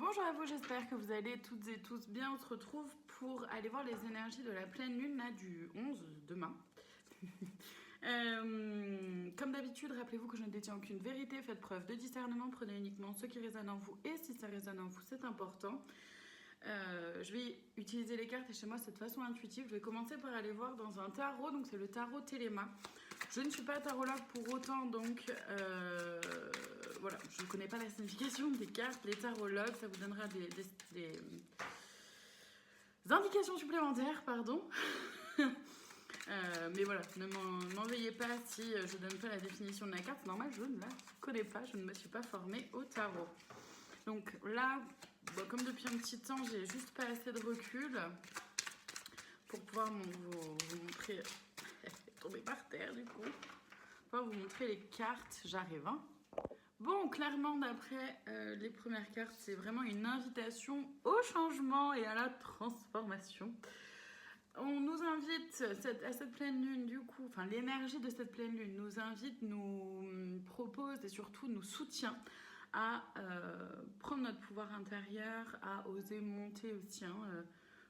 Bonjour à vous, j'espère que vous allez toutes et tous bien. On se retrouve pour aller voir les énergies de la pleine lune là, du 11, demain. Comme d'habitude, rappelez-vous que je ne détiens aucune vérité, faites preuve de discernement, prenez uniquement ce qui résonne en vous et si ça résonne en vous, c'est important. Je vais utiliser les cartes et chez moi c'est de façon intuitive. Je vais commencer par aller voir dans un tarot, donc c'est le tarot Téléma. Je ne suis pas tarologue pour autant, donc voilà, je ne connais pas la signification des cartes. Les tarologues, ça vous donnera des indications supplémentaires, pardon. Mais voilà, ne m'en veuillez pas si je donne pas la définition de la carte. C'est normal, je ne la connais pas, je ne me suis pas formée au tarot. Donc là, bon, comme depuis un petit temps, j'ai juste pas assez de recul pour pouvoir vous montrer... tomber par terre du coup. Pour vous montrer les cartes, j'arrive. Hein. Bon, clairement, d'après les premières cartes, c'est vraiment une invitation au changement et à la transformation. On nous invite à cette pleine lune, du coup, enfin l'énergie de cette pleine lune nous invite, nous propose et surtout nous soutient à prendre notre pouvoir intérieur, à oser monter aussi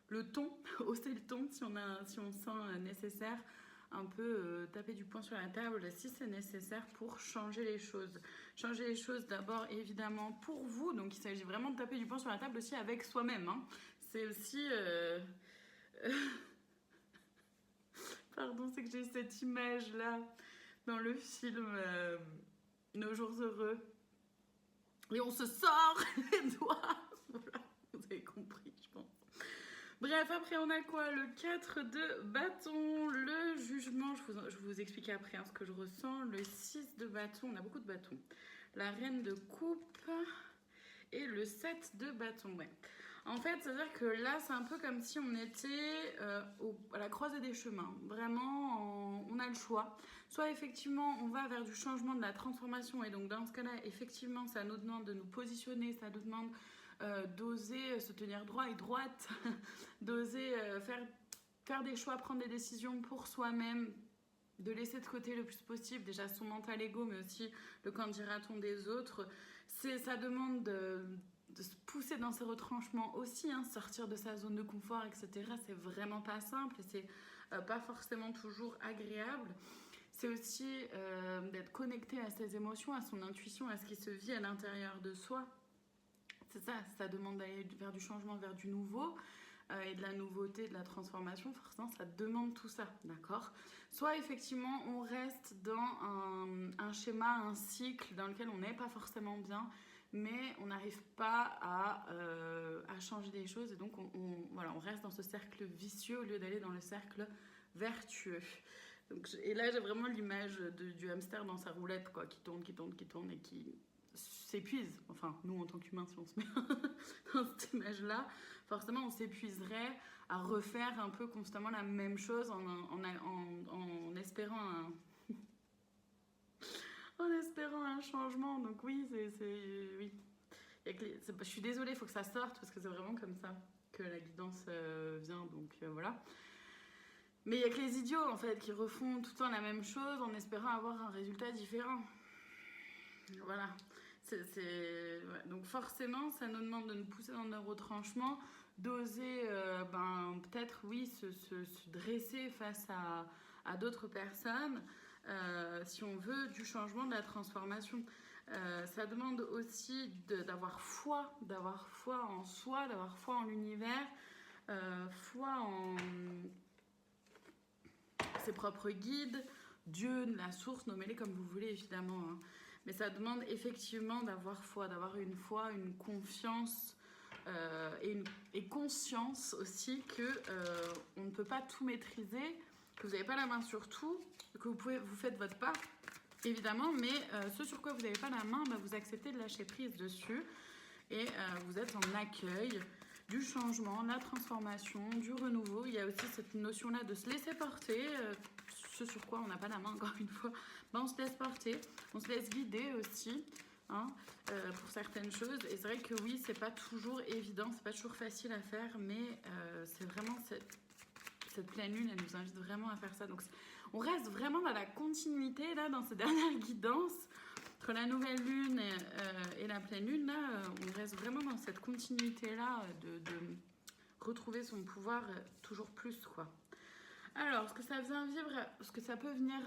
le ton, hausser le ton si on sent nécessaire, un peu taper du poing sur la table si c'est nécessaire pour changer les choses. Changer les choses d'abord évidemment pour vous, donc il s'agit vraiment de taper du poing sur la table aussi avec soi-même. Hein. C'est aussi... Pardon, c'est que j'ai cette image là dans le film Nos jours heureux. Et on se sort les doigts. Voilà, vous avez compris, je pense. Bref, après on a quoi? Le 4 de bâton, le jugement, je vais vous expliquer après ce que je ressens. Le 6 de bâton, on a beaucoup de bâtons. La reine de coupe et le 7 de bâton, ouais. En fait, c'est-à-dire que là, c'est un peu comme si on était à la croisée des chemins. Vraiment, on a le choix. Soit effectivement, on va vers du changement, de la transformation. Et donc, dans ce cas-là, effectivement, ça nous demande de nous positionner, ça nous demande d'oser se tenir droit et droite, d'oser faire des choix, prendre des décisions pour soi-même, de laisser de côté le plus possible déjà son mental ego, mais aussi le qu'en dira-t-on des autres. Ça demande de se pousser dans ses retranchements aussi, hein, sortir de sa zone de confort, etc. C'est vraiment pas simple et c'est pas forcément toujours agréable. C'est aussi d'être connecté à ses émotions, à son intuition, à ce qui se vit à l'intérieur de soi. C'est ça, ça demande d'aller vers du changement, vers du nouveau. Et de la nouveauté, de la transformation, forcément, ça demande tout ça, d'accord? Soit effectivement, on reste dans un schéma, un cycle dans lequel on n'est pas forcément bien, mais on n'arrive pas à changer des choses, et donc voilà, on reste dans ce cercle vicieux au lieu d'aller dans le cercle vertueux. Donc, et là, j'ai vraiment l'image du hamster dans sa roulette, quoi, qui tourne, qui tourne, qui tourne, et qui s'épuise, enfin nous en tant qu'humains si on se met dans cette image là, forcément on s'épuiserait à refaire un peu constamment la même chose en espérant en espérant un changement. Donc oui, oui. Je suis désolée, il faut que ça sorte parce que c'est vraiment comme ça que la guidance vient, donc voilà. Mais il y a que les idiots en fait qui refont tout le temps la même chose en espérant avoir un résultat différent. Voilà. Ouais. Donc forcément, ça nous demande de nous pousser dans nos retranchements, d'oser peut-être, oui, se dresser face à d'autres personnes, si on veut du changement, de la transformation. Ça demande aussi d'avoir foi en soi, d'avoir foi en l'univers, foi en ses propres guides, Dieu, la source, nommez-les comme vous voulez évidemment. Hein. Mais ça demande effectivement d'avoir foi, d'avoir une foi, une confiance et conscience aussi que on ne peut pas tout maîtriser, que vous n'avez pas la main sur tout, que vous faites votre part, évidemment, mais ce sur quoi vous n'avez pas la main, vous acceptez de lâcher prise dessus et vous êtes en accueil du changement, de la transformation, du renouveau. Il y a aussi cette notion-là de se laisser porter, ce sur quoi on n'a pas la main, encore une fois. On se laisse porter, on se laisse guider aussi, hein, pour certaines choses. Et c'est vrai que oui, c'est pas toujours évident, c'est pas toujours facile à faire, mais c'est vraiment cette pleine lune, elle nous invite vraiment à faire ça. Donc on reste vraiment dans la continuité, là, dans ces dernières guidances. Entre la nouvelle lune et la pleine lune, là, on reste vraiment dans cette continuité-là de retrouver son pouvoir toujours plus, quoi. Alors, ce que ça vient vivre, ce que ça peut venir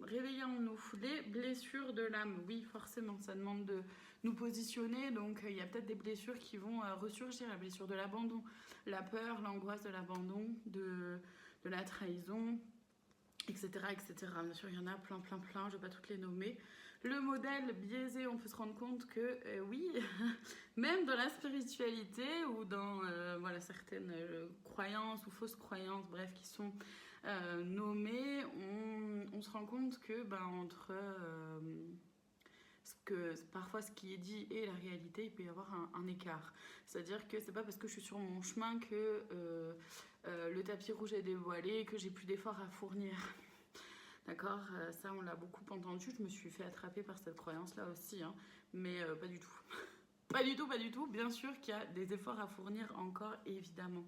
réveiller en nous, les blessures de l'âme, oui, forcément, ça demande de nous positionner, donc il y a peut-être des blessures qui vont ressurgir, la blessure de l'abandon, la peur, l'angoisse de l'abandon, de la trahison, etc., etc. Bien sûr, il y en a plein, plein, plein, je ne vais pas toutes les nommer. Le modèle biaisé, on peut se rendre compte que oui, même dans la spiritualité ou dans voilà, certaines croyances ou fausses croyances, bref, qui sont nommées, on se rend compte que entre parfois ce qui est dit et la réalité, il peut y avoir un écart. C'est-à-dire que c'est pas parce que je suis sur mon chemin que le tapis rouge est dévoilé, que j'ai plus d'efforts à fournir. D'accord, ça on l'a beaucoup entendu, je me suis fait attraper par cette croyance-là aussi, hein. Mais pas du tout. Pas du tout, pas du tout. Bien sûr qu'il y a des efforts à fournir encore, évidemment.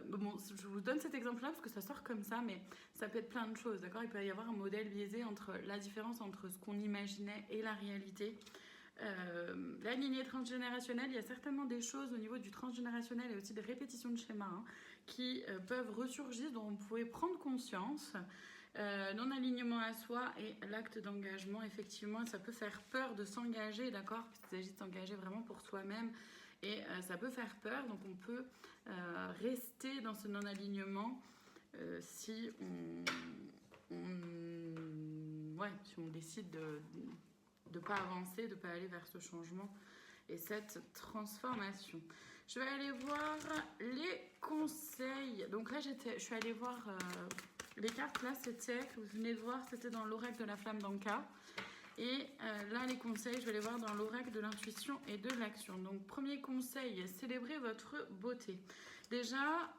Bon, je vous donne cet exemple-là parce que ça sort comme ça, mais ça peut être plein de choses, d'accord. Il peut y avoir un modèle biaisé entre la différence entre ce qu'on imaginait et la réalité. La lignée transgénérationnelle, il y a certainement des choses au niveau du transgénérationnel et aussi des répétitions de schémas hein, qui peuvent ressurgir, dont vous pouvez prendre conscience. Non-alignement à soi et l'acte d'engagement, effectivement, ça peut faire peur de s'engager, d'accord, parce qu'il s'agit de s'engager vraiment pour soi-même et ça peut faire peur, donc on peut rester dans ce non-alignement si si on décide de ne pas avancer, de ne pas aller vers ce changement et cette transformation. Je vais aller voir les conseils. Donc là, je suis allée voir les cartes. Là, c'était, que vous venez de voir, c'était dans l'oracle de la flamme d'Anka. Et là, les conseils, je vais les voir dans l'oracle de l'intuition et de l'action. Donc, premier conseil, célébrez votre beauté. Déjà,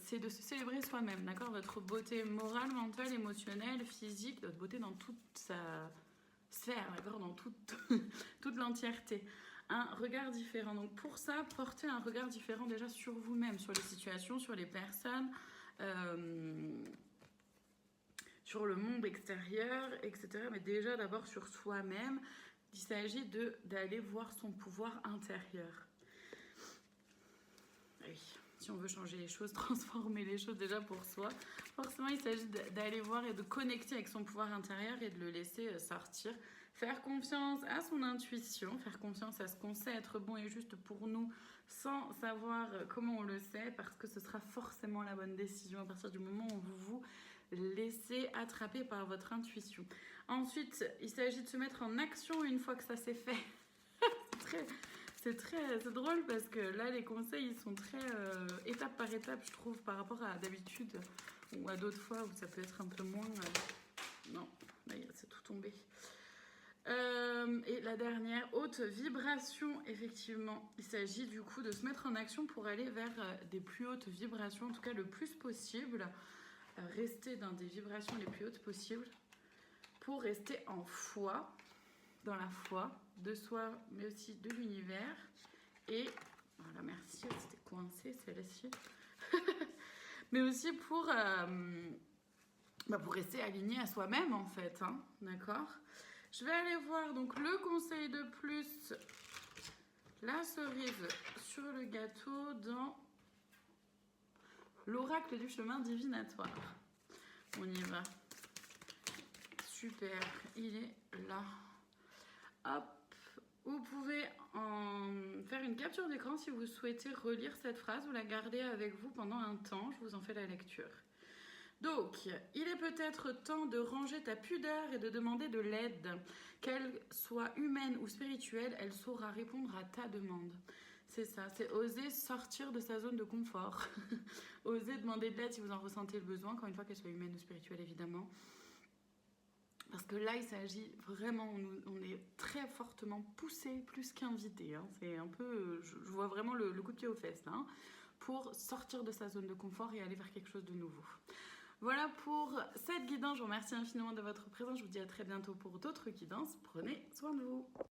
c'est de se célébrer soi-même, d'accord? Votre beauté morale, mentale, émotionnelle, physique, votre beauté dans toute sa sphère, d'accord? Dans toute l'entièreté. Un regard différent. Donc, pour ça, portez un regard différent déjà sur vous-même, sur les situations, sur les personnes, sur le monde extérieur, etc. Mais déjà d'abord sur soi-même, il s'agit d'aller voir son pouvoir intérieur. Oui, si on veut changer les choses, transformer les choses déjà pour soi, forcément il s'agit d'aller voir et de connecter avec son pouvoir intérieur et de le laisser sortir. Faire confiance à son intuition, faire confiance à ce qu'on sait être bon et juste pour nous sans savoir comment on le sait parce que ce sera forcément la bonne décision à partir du moment où vous vous laissez attraper par votre intuition. Ensuite, il s'agit de se mettre en action une fois que ça s'est fait. C'est drôle parce que là, les conseils, ils sont très étape par étape, je trouve, par rapport à d'habitude ou à d'autres fois où ça peut être un peu moins... Non, là, c'est tout tombé. Et la dernière, haute vibration, effectivement. Il s'agit du coup de se mettre en action pour aller vers des plus hautes vibrations, en tout cas le plus possible. Rester dans des vibrations les plus hautes possibles pour rester en foi, dans la foi de soi, mais aussi de l'univers. Et voilà, merci, c'était coincé celle-ci. Mais aussi pour rester aligné à soi-même en fait, hein, d'accord. Je vais aller voir donc le conseil de plus, la cerise sur le gâteau dans l'oracle du chemin divinatoire. On y va. Super, il est là. Hop, vous pouvez en faire une capture d'écran si vous souhaitez relire cette phrase ou la garder avec vous pendant un temps. Je vous en fais la lecture. Donc, il est peut-être temps de ranger ta pudeur et de demander de l'aide. Qu'elle soit humaine ou spirituelle, elle saura répondre à ta demande. C'est ça, c'est oser sortir de sa zone de confort. Oser demander de l'aide si vous en ressentez le besoin, encore une fois qu'elle soit humaine ou spirituelle évidemment. Parce que là, il s'agit vraiment, on est très fortement poussé plus qu'invité. Hein. C'est un peu, je vois vraiment le coup de pied aux fesses là, hein, pour sortir de sa zone de confort et aller vers quelque chose de nouveau. Voilà pour cette guidance. Je vous remercie infiniment de votre présence. Je vous dis à très bientôt pour d'autres guidances. Prenez soin de vous.